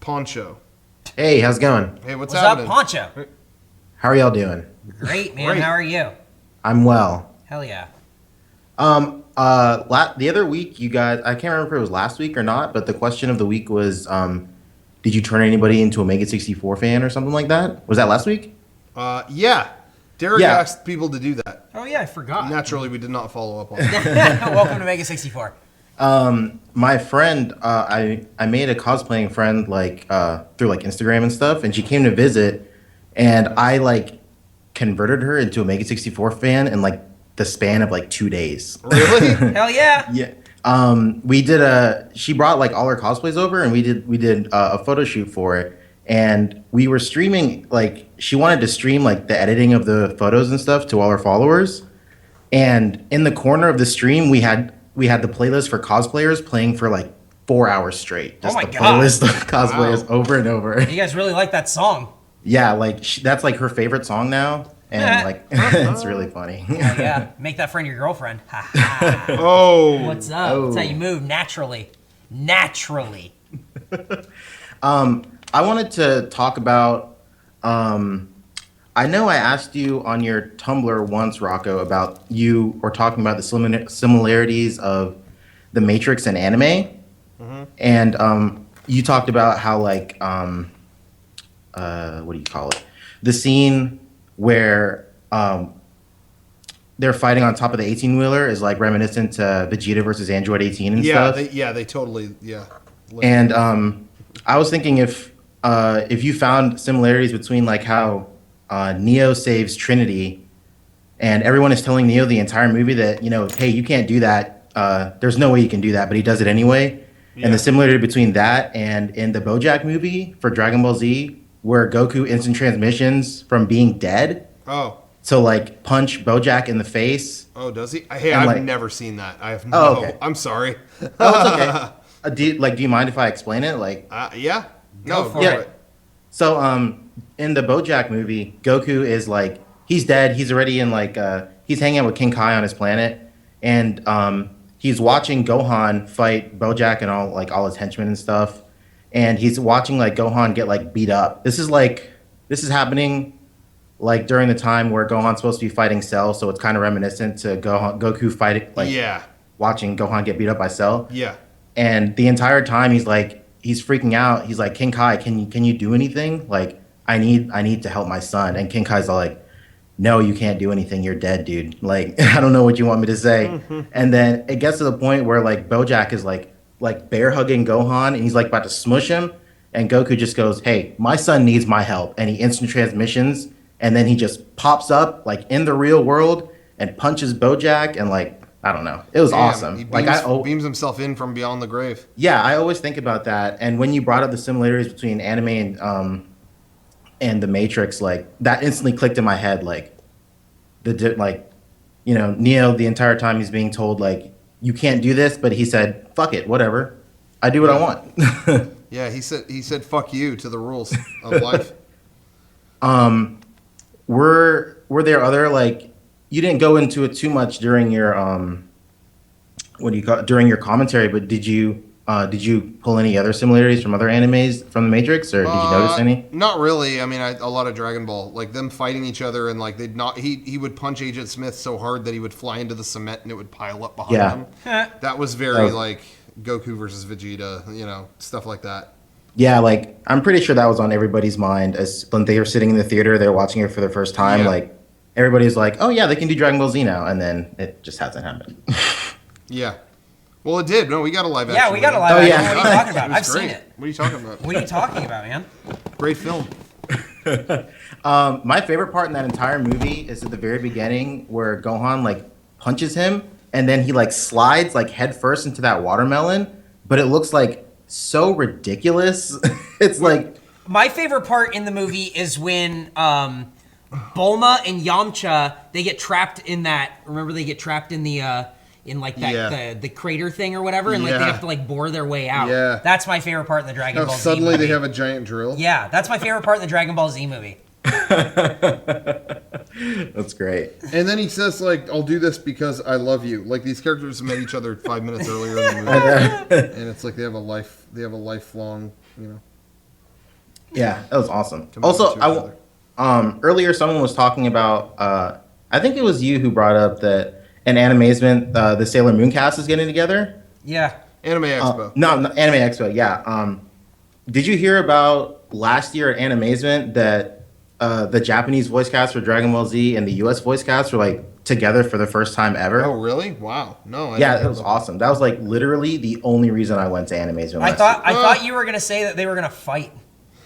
Poncho. Hey, how's it going? Hey, what's What's happening? up, Poncho? How are y'all doing? Great, man. Great. How are you? I'm well. Hell yeah. The other week, you guys, I can't remember if it was last week or not, but the question of the week was, did you turn anybody into a Mega64 fan or something like that? Was that last week? Yeah. Derek Yeah. asked people to do that. Oh, yeah, I forgot. Naturally, we did not follow up on that. Welcome to Mega64. My friend, I made a cosplaying friend through like Instagram and stuff, and she came to visit, and I like converted her into a Mega64 fan in like the span of like 2 days. Really? Hell yeah. Yeah. She brought like all her cosplays over, and we did a photo shoot for it, and we were streaming, like she wanted to stream like the editing of the photos and stuff to all her followers, and in the corner of the stream we had the playlist for cosplayers playing for like 4 hours straight. Just Oh my the God. playlist of cosplayers over and over. You guys really like that song. Yeah, like that's like her favorite song now, and like it's really funny. Hell yeah. Make that friend your girlfriend. Ha ha. Oh. What's up? That's how you move naturally. Naturally. I wanted to talk about. I know I asked you on your Tumblr once, Rocco, about you were talking about the similarities of the Matrix and anime, and you talked about how like what do you call it? The scene where they're fighting on top of the 18-wheeler is like reminiscent to Vegeta versus Android 18 and stuff. They totally, yeah. And I was thinking if you found similarities between like how Neo saves Trinity, and everyone is telling Neo the entire movie that, you know, hey, you can't do that. There's no way you can do that, but he does it anyway. Yeah. And the similarity between that and in the BoJack movie for Dragon Ball Z, where Goku instant transmissions from being dead Oh. to like punch BoJack in the face. Oh, does he? Hey, And, I've like- never seen that. I have Oh, no. okay. I'm sorry. Oh, it's okay. Do you mind if I explain it? Like, Yeah. Go No, for go it. so in the BoJack movie, Goku is like he's dead. He's already in like he's hanging out with King Kai on his planet, and he's watching Gohan fight BoJack and all his henchmen and stuff, and he's watching like Gohan get like beat up. This is happening like during the time where Gohan's supposed to be fighting Cell, so it's kind of reminiscent to Goku fighting like Yeah. watching Gohan get beat up by Cell. Yeah. And the entire time he's freaking out. He's like, King Kai, can you do anything? Like, I need to help my son. And King Kai's all like, no, you can't do anything. You're dead, dude. Like, I don't know what you want me to say. And then it gets to the point where like BoJack is like bear hugging Gohan, and he's like about to smush him. And Goku just goes, hey, my son needs my help. And he instant transmissions. And then he just pops up like in the real world and punches BoJack, and like, I don't know. It was awesome. He Beams, beams himself in from beyond the grave. yeah, I always think about that. And when you brought up the similarities between anime and the Matrix, like that instantly clicked in my head. Like Neo the entire time he's being told like you can't do this, but he said fuck it, whatever. I do what I want. Yeah, he said fuck you to the rules of life. Were there other like you didn't go into it too much during your during your commentary, but did you pull any other similarities from other animes from the Matrix, or did you notice any? Not really. I mean, a lot of Dragon Ball, like them fighting each other, and like he would punch Agent Smith so hard that he would fly into the cement and it would pile up behind him. That was very like Goku versus Vegeta, stuff like that. Yeah, like I'm pretty sure that was on everybody's mind as when they were sitting in the theater, they're watching it for the first time. Yeah. Like everybody's like, "Oh yeah, they can do Dragon Ball Z now," and then it just hasn't happened. Yeah. Well, it did. No, we got a live action. Yeah, we got a movie. live Oh, action. yeah. What are you talking about? It was I've seen great. it. What are you talking about? What are you talking about, man? Great film. My favorite part in that entire movie is at the very beginning where Gohan like punches him, and then he like slides like head first into that watermelon, but it looks like so ridiculous. It's like My favorite part in the movie is when Bulma and Yamcha, they get trapped in that. Remember, they get trapped in the the crater thing or whatever, and like they Yeah. have to like bore their way out. Yeah. That's my favorite part in the Dragon Now, Ball Z suddenly movie. they have a giant drill. Yeah, that's my favorite part in the Dragon Ball Z movie. that's great. And then he says, like, I'll do this because I love you. Like, these characters met each other 5 minutes earlier in the movie. And it's like they have a lifelong, Yeah, that was awesome. Compared Also, to each other. earlier someone was talking about. I think it was you who brought up that in Animazement, the Sailor Moon cast is getting together. Yeah. Anime Expo. No, Anime Expo. Yeah. Did you hear about last year at Animazement that the Japanese voice cast for Dragon Ball Z and the U.S. voice cast were like together for the first time ever? Oh, really? Wow. No. Yeah, it was awesome. That was like literally the only reason I went to Animazement. I thought you were gonna say that they were gonna fight.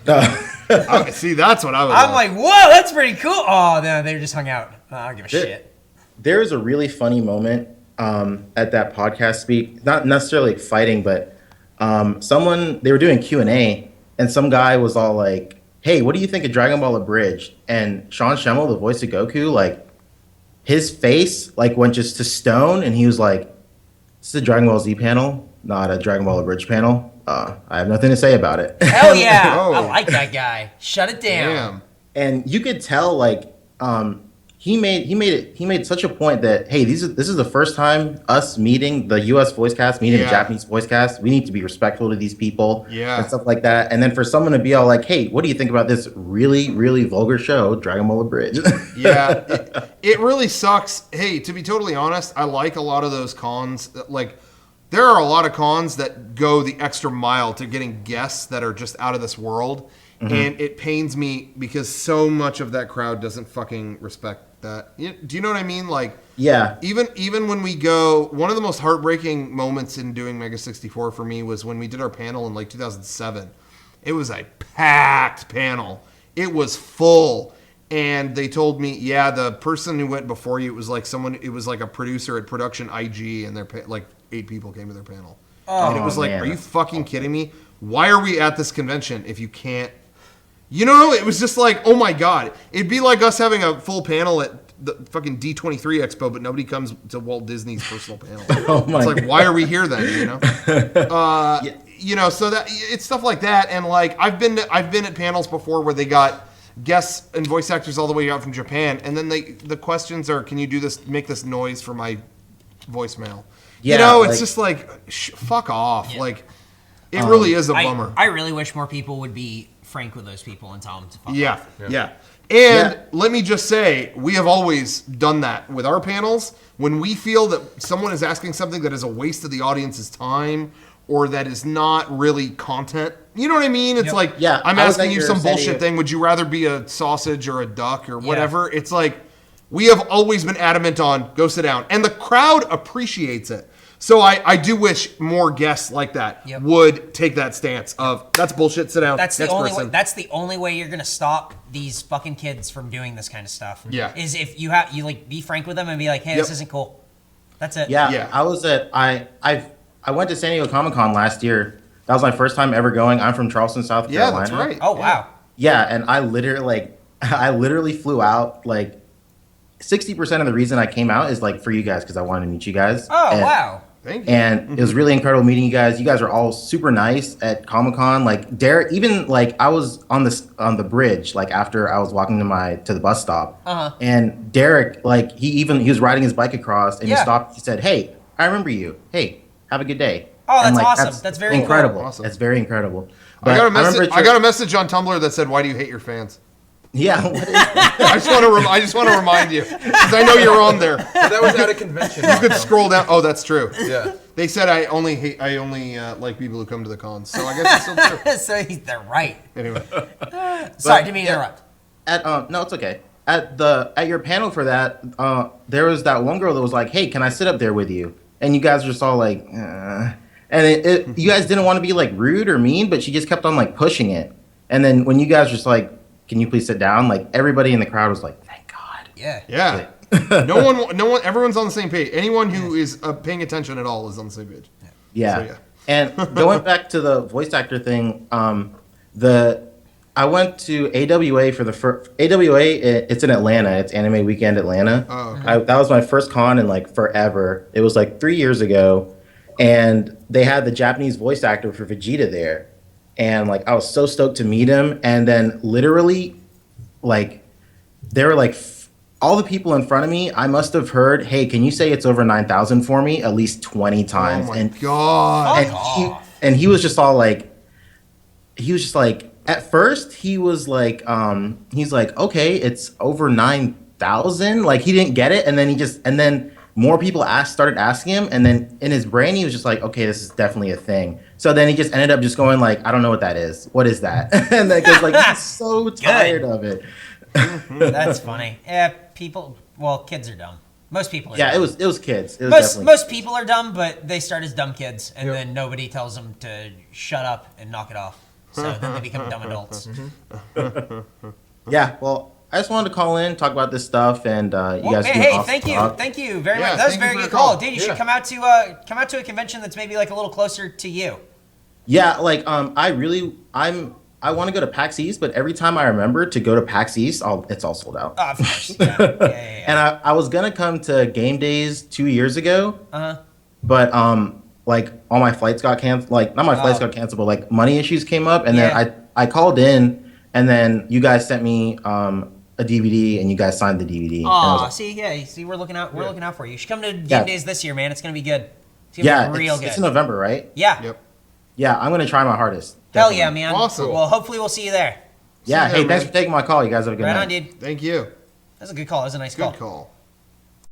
Oh, see, that's what I was. I'm like, whoa, that's pretty cool. Oh, no, they just hung out. I don't give a shit. There was a really funny moment at that podcast speak, not necessarily like fighting, but they were doing Q&A, and some guy was all like, hey, what do you think of Dragon Ball Abridged? And Sean Schemmel, the voice of Goku, like, his face like went just to stone, and he was like, this is a Dragon Ball Z panel, not a Dragon Ball Abridged panel. I have nothing to say about it. Hell yeah. Oh. I like that guy. Shut it down. Damn. And you could tell like he made such a point that, hey, this is the first time us meeting the US voice cast, meeting the Japanese voice cast. We need to be respectful to these people and stuff like that. And then for someone to be all like, hey, what do you think about this really, really vulgar show, Dragon Ball Abridged? Yeah, it really sucks. Hey, to be totally honest, I like a lot of those cons. Like, there are a lot of cons that go the extra mile to getting guests that are just out of this world. Mm-hmm. And it pains me because so much of that crowd doesn't fucking respect that. Do you know what I mean? Like, yeah. Even when we go, one of the most heartbreaking moments in doing Mega64 for me was when we did our panel in like 2007. It was a packed panel. It was full. And they told me, yeah, the person who went before you, it was like a producer at Production IG, and like 8 people came to their panel. Oh, and it was like, man. Are you fucking kidding me? Why are we at this convention if you can't? You know, it was just like, oh my God. It'd be like us having a full panel at the fucking D23 Expo, but nobody comes to Walt Disney's personal panel. Oh my it's like, God. why are we here then, you know? You know, so that it's stuff like that. And like, I've been at panels before where they got guests and voice actors all the way out from Japan, and then the questions are, can you do this, make this noise for my voicemail? Yeah, you know, like, it's just like, fuck off. Yeah. Like, it really is a bummer. I really wish more people would be frank with those people and tell them to fuck off. Yeah. And let me just say, we have always done that with our panels. When we feel that someone is asking something that is a waste of the audience's time or that is not really content, you know what I mean? It's like, I'm asking you some bullshit thing. Would you rather be a sausage or a duck or whatever? It's like, we have always been adamant on, go sit down. And the crowd appreciates it. So I do wish more guests like that would take that stance of, that's bullshit, sit down. That's the only way you're gonna stop these fucking kids from doing this kind of stuff. Yeah. Is if you like be frank with them and be like, hey, this isn't cool. That's it. Yeah. I was at I went to San Diego Comic-Con last year. That was my first time ever going. I'm from Charleston, South Carolina. Yeah, that's right. Oh wow. Yeah, and I literally flew out. Like 60% of the reason I came out is like for you guys because I wanted to meet you guys. Oh wow. Thank you. And it was really incredible meeting you guys. You guys are all super nice at Comic-Con. Like Derek, even like I was on the bridge, like after I was walking to the bus stop. And Derek, like he was riding his bike across and he stopped. He said, "Hey, I remember you. Hey, have a good day." Oh, that's and, like, awesome. That's very incredible. cool. Awesome. That's very incredible. I But got a message on Tumblr that said, "Why do you hate your fans?" Yeah. What is that? I just want to remind you because I know you're on there. But that was at a convention. You could scroll down. Oh, that's true. Yeah. They said I only like people who come to the cons. So I guess it's still true. So they're right. Anyway, Sorry, didn't mean to interrupt. No, it's okay. At your panel for that, there was that one girl that was like, "Hey, can I sit up there with you?" And you guys were just all like, and you guys didn't want to be like rude or mean, but she just kept on like pushing it. And then when you guys were just like, "Can you please sit down?" Like everybody in the crowd was like, "Thank God." Yeah. No one. Everyone's on the same page. Anyone who is paying attention at all is on the same page. Yeah. So, yeah. And going back to the voice actor thing, I went to AWA for the first AWA. It's in Atlanta. It's Anime Weekend Atlanta. Oh, okay. That was my first con in like forever. It was like 3 years ago, and they had the Japanese voice actor for Vegeta there, and like I was so stoked to meet him. And then literally, like, they were like, all the people in front of me, I must have heard, "Hey, can you say it's over 9,000 for me?" at least 20 times. Oh my God. And he was just all like, at first he was like, he's like, okay, it's over 9,000. Like he didn't get it, and then more people started asking him, and then in his brain he was just like, okay, this is definitely a thing. So then he just ended up just going like, I don't know what that is. What is that? And because like he's so tired of it. That's funny. Yeah, kids are dumb. Most people are dumb. It was kids. It was most people are dumb, but they start as dumb kids, and then nobody tells them to shut up and knock it off. So then they become dumb adults. Yeah, well, I just wanted to call in, talk about this stuff, and you guys. Hey, thank you very much. That was a very good call, dude. You should come out to a convention that's maybe like a little closer to you. Yeah, like I want to go to PAX East, but every time I remember to go to PAX East, it's all sold out. Oh, of course. Yeah. And I was gonna come to Game Days 2 years ago. But like all my flights got canceled. Like not my flights got canceled, but like money issues came up, and then I called in, and then you guys sent me a DVD, and you guys signed the DVD. Oh, see, we're looking out. We're looking out for you. You should come to Game Days this year, man. It's gonna be good. It's gonna be real good. It's in November, right? Yeah. Yep. Yeah, I'm gonna try my hardest. Hell yeah, man. Awesome. Well, hopefully we'll see you there. Yeah. Hey, thanks for taking my call. You guys have a good night. Right on, dude. Thank you. That's a good call. That was a nice call. Good call.